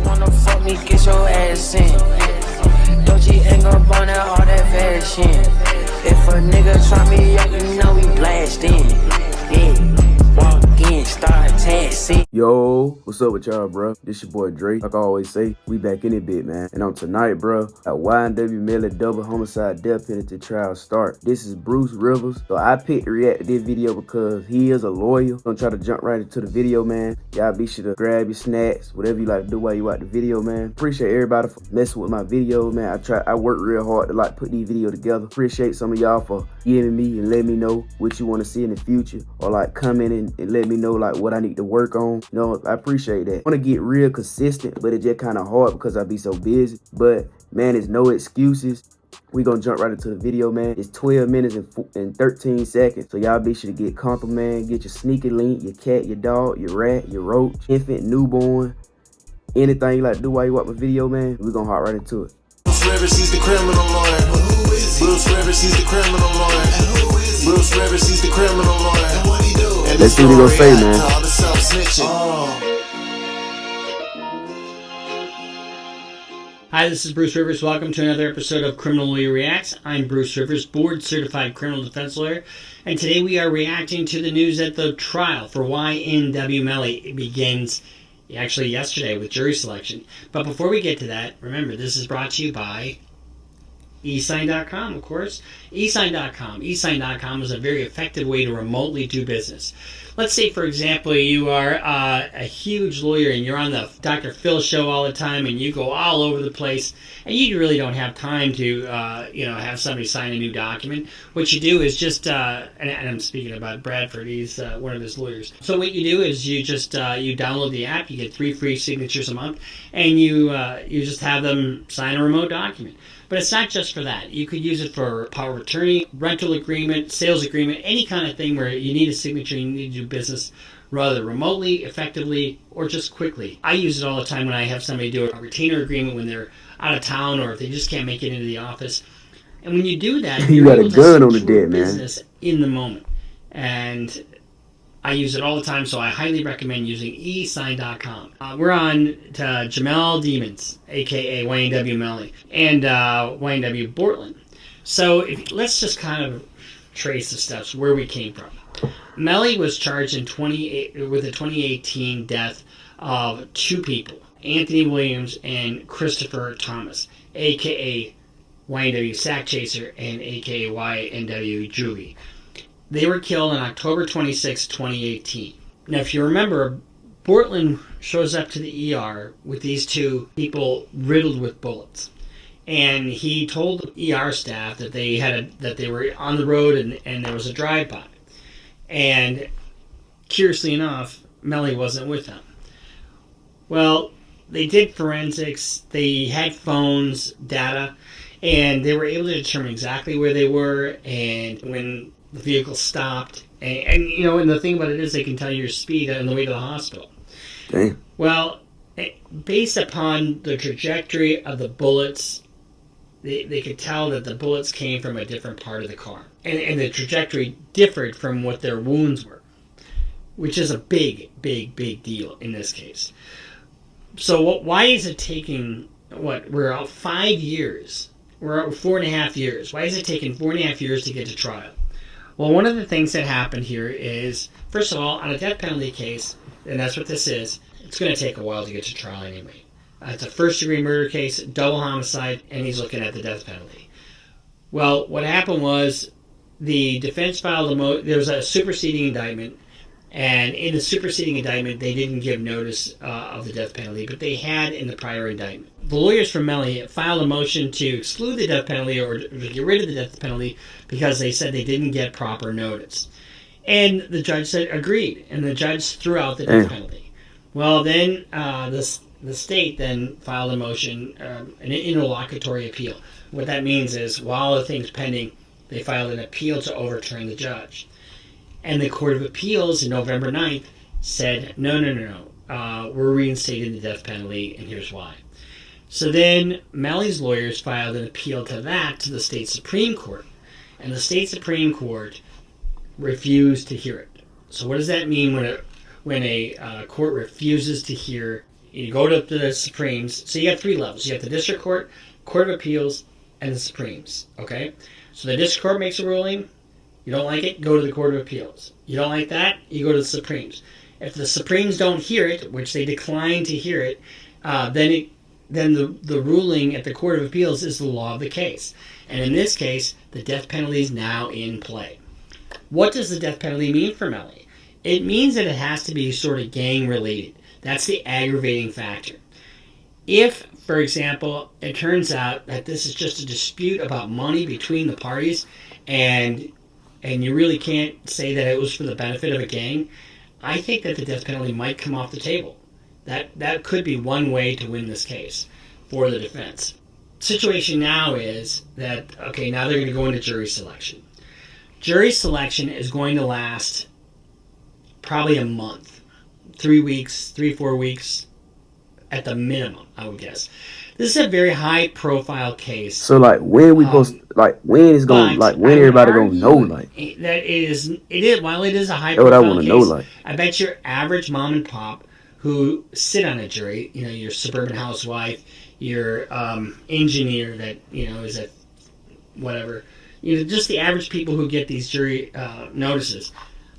wanna fuck me, get your ass in. Dolce ain't gon' burn out all that fashion. If a nigga try me up, you know we blast in. Yeah, walk in, start taxing. Yo, what's up with y'all, bro? This your boy Dre. Like I always say, we back in it bit, man. And on tonight, bro, a YNW MELLY double homicide death penalty trial start. This is Bruce Rivers. So I picked to react to this video because he is a lawyer. Gonna try to jump right into the video, man. Y'all be sure to grab your snacks, whatever you like to do while you watch the video, man. Appreciate everybody for messing with my video, man. I work real hard to put these videos together. Appreciate some of y'all for giving me and letting me know what you want to see in the future, or commenting and let me know what I need to work on. You know, I appreciate that. I want to get real consistent, but it's just kind of hard because I be so busy. But man, it's no excuses. We gonna jump right into the video, man. It's 12 minutes and 13 seconds. So y'all be sure to get comfortable, man. Get your sneaker link, your cat, your dog, your rat, your roach, infant, newborn, anything you like to do while you watch my video, man. We gonna hop right into it. Bruce Rivers, he's the criminal lawyer. Who is he? Bruce Rivers, he's the criminal lawyer. And who is he? Bruce Rivers, he's the criminal lawyer. And what he do? And let's see what he gonna say, man. All the self-snitching. Hi, this is Bruce Rivers. Welcome to another episode of Criminal Lawyer Reacts. I'm Bruce Rivers, board-certified criminal defense lawyer, and today we are reacting to the news that the trial for YNW MELLY begins actually yesterday with jury selection. But before we get to that, remember, this is brought to you by eSign.com, of course. eSign.com. eSign.com is a very effective way to remotely do business. Let's say, for example, you are a huge lawyer and you're on the Dr. Phil show all the time and you go all over the place and you really don't have time to, have somebody sign a new document. What you do is just, and I'm speaking about Bradford, he's one of his lawyers. So what you do is you just, you download the app, you get 3 free signatures a month, and you just have them sign a remote document. But it's not just for that. You could use it for power of attorney, rental agreement, sales agreement, any kind of thing where you need a signature, you need to do business rather remotely, effectively, or just quickly. I use it all the time when I have somebody do a retainer agreement when they're out of town or if they just can't make it into the office. And when you do that, you got a gun on the dead, man. Business in the moment. And I use it all the time, so I highly recommend using eSign.com. We're on to Jamel Demons, a.k.a. YNW MELLY, and YNW Portland. So let's just kind of trace the steps where we came from. MELLY was charged with the 2018 death of 2 people, Anthony Williams and Christopher Thomas, a.k.a. YNW Sack Chaser and a.k.a. YNW Julie. They were killed on October 26, 2018. Now, if you remember, Portland shows up to the ER with these 2 people riddled with bullets. And he told the ER staff that they were on the road and there was a drive-by. And curiously enough, MELLY wasn't with them. Well, they did forensics, they had phones, data, and they were able to determine exactly where they were and when the vehicle stopped. And the thing about it is they can tell you your speed on the way to the hospital. Damn. Well, based upon the trajectory of the bullets, they could tell that the bullets came from a different part of the car. And the trajectory differed from what their wounds were, which is a big, big, big deal in this case. So why is it taking, we're out 5 years. We're out 4.5 years. Why is it taking 4.5 years to get to trial? Well, one of the things that happened here is, first of all, on a death penalty case, and that's what this is, it's going to take a while to get to trial anyway. It's a first-degree murder case, double homicide, and he's looking at the death penalty. Well, what happened was the defense filed there was a superseding indictment, and in the superseding indictment, they didn't give notice of the death penalty, but they had in the prior indictment. The lawyers from MELLY filed a motion to exclude the death penalty or to get rid of the death penalty because they said they didn't get proper notice. And the judge said agreed, and the judge threw out the death penalty. Well, then the state then filed a motion, an interlocutory appeal. What that means is while the thing's pending, they filed an appeal to overturn the judge. And the Court of Appeals on November 9th said, no, we're reinstating the death penalty, and here's why. So then MELLY's lawyers filed an appeal to the state Supreme Court, and the state Supreme Court refused to hear it. So what does that mean when a court refuses to hear You go to the Supremes. So you have 3 levels. You have the District Court, Court of Appeals, and the Supremes. Okay? So the District Court makes a ruling. You don't like it, go to the Court of Appeals. You don't like that, you go to the Supremes. If the Supremes don't hear it, which they decline to hear it, then the ruling at the Court of Appeals is the law of the case. And in this case, the death penalty is now in play. What does the death penalty mean for Melly? It means that it has to be sort of gang-related. That's the aggravating factor. If, for example, it turns out that this is just a dispute about money between the parties, and you really can't say that it was for the benefit of a gang, I think that the death penalty might come off the table. That could be one way to win this case for the defense. Situation now is that, okay, now they're going to go into jury selection. Jury selection is going to last probably a month. 3 weeks, 4 weeks at the minimum, I would guess. This is a very high-profile case. So, like, when we post, like, when is going, like, when everybody gonna know, like, that it is. While it is a that's what I high-profile want to case, know, like, I bet your average mom and pop who sit on a jury, your suburban housewife, your engineer that is at whatever, just the average people who get these jury notices.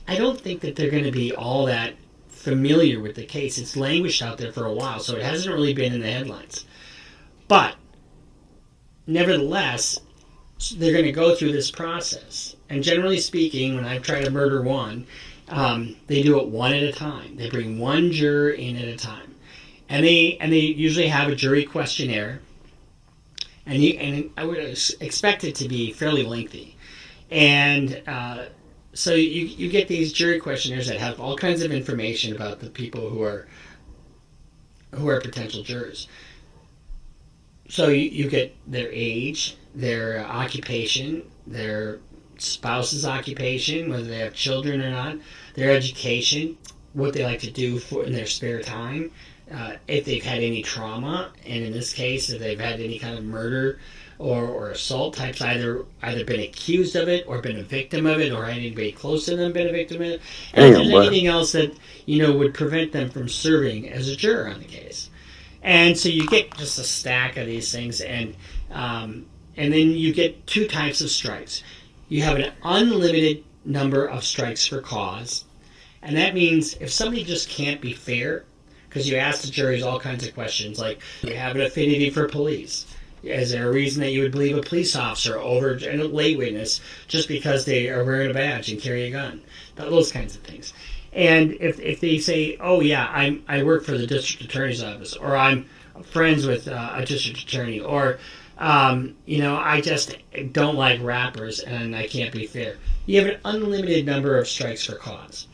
I don't think that they're going to be all that familiar with the case. It's languished out there for a while, so it hasn't really been in the headlines. But, nevertheless, they're going to go through this process. And generally speaking, when I've tried to murder one, they do it one at a time. They bring one juror in at a time. And they usually have a jury questionnaire. And I would expect it to be fairly lengthy. And so you get these jury questionnaires that have all kinds of information about the people who are potential jurors. So you get their age, their occupation, their spouse's occupation, whether they have children or not, their education, what they like to do in their spare time, if they've had any trauma, and in this case, if they've had any kind of murder or assault types, either been accused of it or been a victim of it, or anybody close to them been a victim of it, and if there's anything else that would prevent them from serving as a juror on the case. And so you get just a stack of these things, and then you get 2 types of strikes. You have an unlimited number of strikes for cause, and that means if somebody just can't be fair, because you ask the juries all kinds of questions, like, do you have an affinity for police? Is there a reason that you would believe a police officer over a lay witness just because they are wearing a badge and carry a gun? Those kinds of things. And if they say, oh yeah, I work for the district attorney's office, or I'm friends with a district attorney, or I just don't like rappers and I can't be fair. You have an unlimited number of strikes for cause.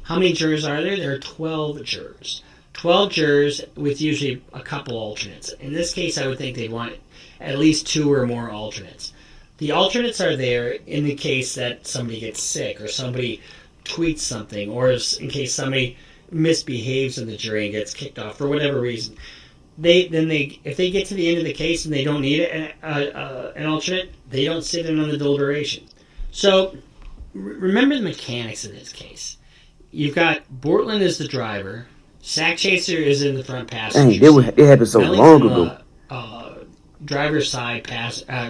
How many jurors are there? There are 12 jurors. 12 jurors with usually a couple alternates. In this case, I would think they'd want at least 2 or more alternates. The alternates are there in the case that somebody gets sick, or somebody tweets something, or in case somebody misbehaves in the jury and gets kicked off for whatever reason. If they get to the end of the case and they don't need an alternate, they don't sit in on the deliberation. So remember the mechanics of this case. You've got Bortland as the driver, Sack Chaser is in the front passenger seat. It happened so long ago. Driver's side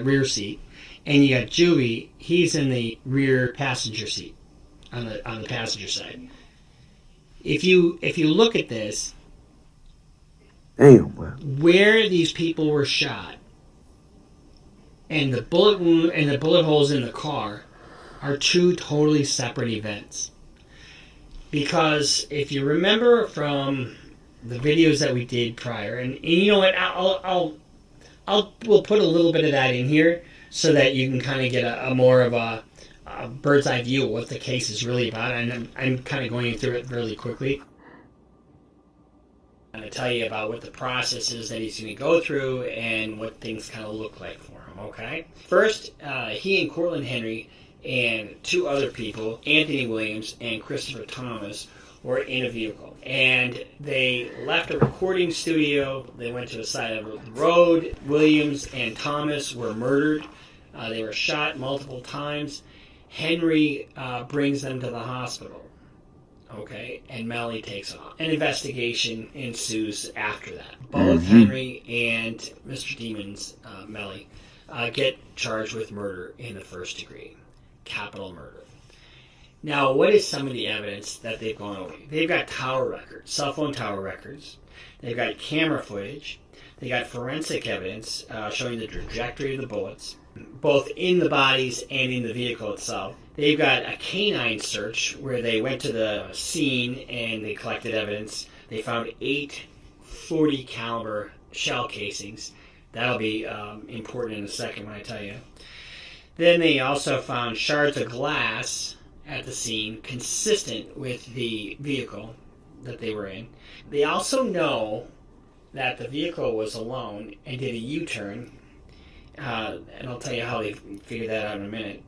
rear seat, and you got Juvie. He's in the rear passenger seat on the passenger side. If you look at this, where these people were shot, and the bullet wound and the bullet holes in the car are 2 totally separate events. Because if you remember from the videos that we did prior, and you know what, we'll put a little bit of that in here so that you can kind of get a more of a bird's eye view of what the case is really about. And I'm kind of going through it really quickly. I'm going to tell you about what the process is that he's going to go through and what things kind of look like for him, okay? First, he and Cortland Henry and 2 other people, Anthony Williams and Christopher Thomas, were in a vehicle. And they left a recording studio. They went to the side of the road. Williams and Thomas were murdered. They were shot multiple times. Henry brings them to the hospital. okay, and Melly takes off. An investigation ensues after that. Both Henry and Mr. Demon's Melly get charged with murder in the first degree, capital murder. Now, what is some of the evidence that they've gone over? They've got tower records, cell phone tower records. They've got camera footage. They got forensic evidence showing the trajectory of the bullets, both in the bodies and in the vehicle itself. They've got a canine search where they went to the scene and they collected evidence. They found 8 .40 caliber shell casings. That'll be important in a second when I tell you. Then they also found shards of glass at the scene consistent with the vehicle that they were in. They also know that the vehicle was alone and did a U-turn, and I'll tell you how they figured that out in a minute.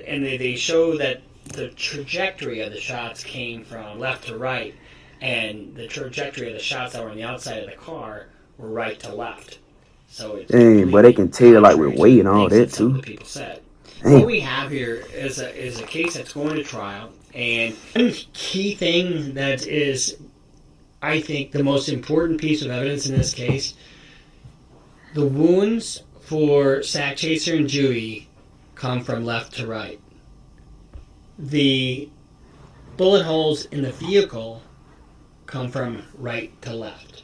And they show that the trajectory of the shots came from left to right, and the trajectory of the shots that were on the outside of the car were right to left. So it's but they can tell like with weight and all that some of too. the people said. Dang. What we have here is a case that's going to trial, and one key thing that is, I think, the most important piece of evidence in this case, the wounds for Sack Chaser and Dewey come from left to right. The bullet holes in the vehicle come from right to left.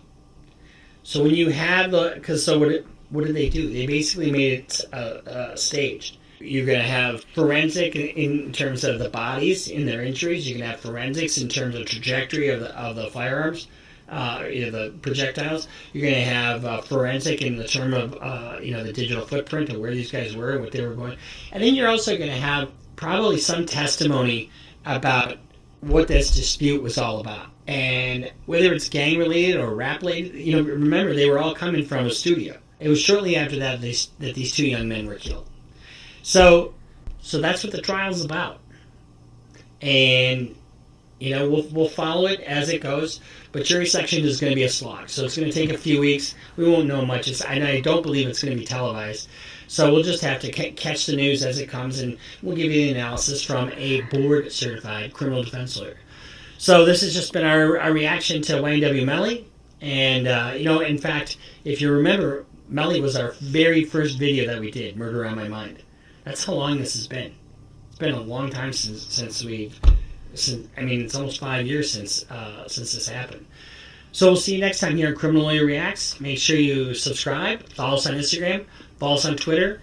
So when you have what did they do? They basically made it staged. You're going to have forensic in terms of the bodies in their injuries. You're going to have forensics in terms of trajectory of the firearms, the projectiles. You're going to have forensic in the term of the digital footprint of where these guys were and what they were going. And then you're also going to have probably some testimony about what this dispute was all about, and whether it's gang related or rap related. Remember, they were all coming from a studio. It was shortly after that that these 2 young men were killed. So that's what the trial's about, and we'll follow it as it goes. But jury selection is going to be a slog, so it's going to take a few weeks. We won't know much, and I don't believe it's going to be televised. So we'll just have to catch the news as it comes, and we'll give you the analysis from a board-certified criminal defense lawyer. So this has just been our reaction to YNW MELLY, and in fact, if you remember, MELLY was our very first video that we did, Murder on My Mind. That's how long this has been. It's been a long time since it's almost 5 years since this happened. So we'll see you next time here on Criminal Lawyer Reacts. Make sure you subscribe, follow us on Instagram, follow us on Twitter,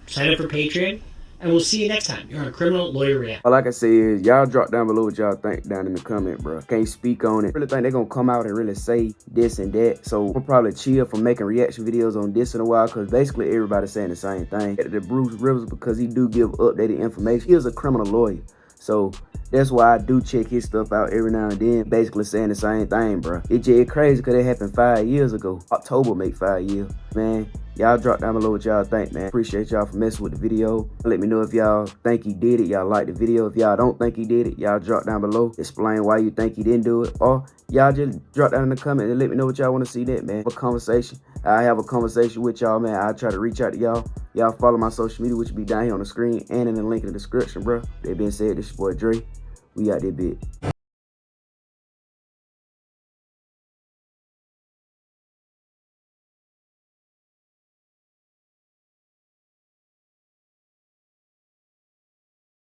sign up for Patreon, and we'll see you next time here on Criminal Lawyer Reacts. All I can say is, y'all drop down below what y'all think down in the comment, bro. Can't speak on it. Really think they're gonna come out and really say this and that. So I'm probably chill from making reaction videos on this in a while, because basically everybody's saying the same thing. The Bruce Rivers, because he do give updated information. He is a criminal lawyer. So that's why I do check his stuff out every now and then, basically saying the same thing, bro. It's just crazy because it happened 5 years ago. October make 5 years. Man, y'all drop down below what y'all think, man. Appreciate y'all for messing with the video. Let me know if y'all think he did it, y'all like the video. If y'all don't think he did it, y'all drop down below. Explain why you think he didn't do it. Or y'all just drop down in the comment and let me know what y'all want to see that, man. A conversation. I have a conversation with y'all, man. I'll try to reach out to y'all. Y'all follow my social media, which will be down here on the screen and in the link in the description, bro. That being said, this your boy Dre. We out there, bit.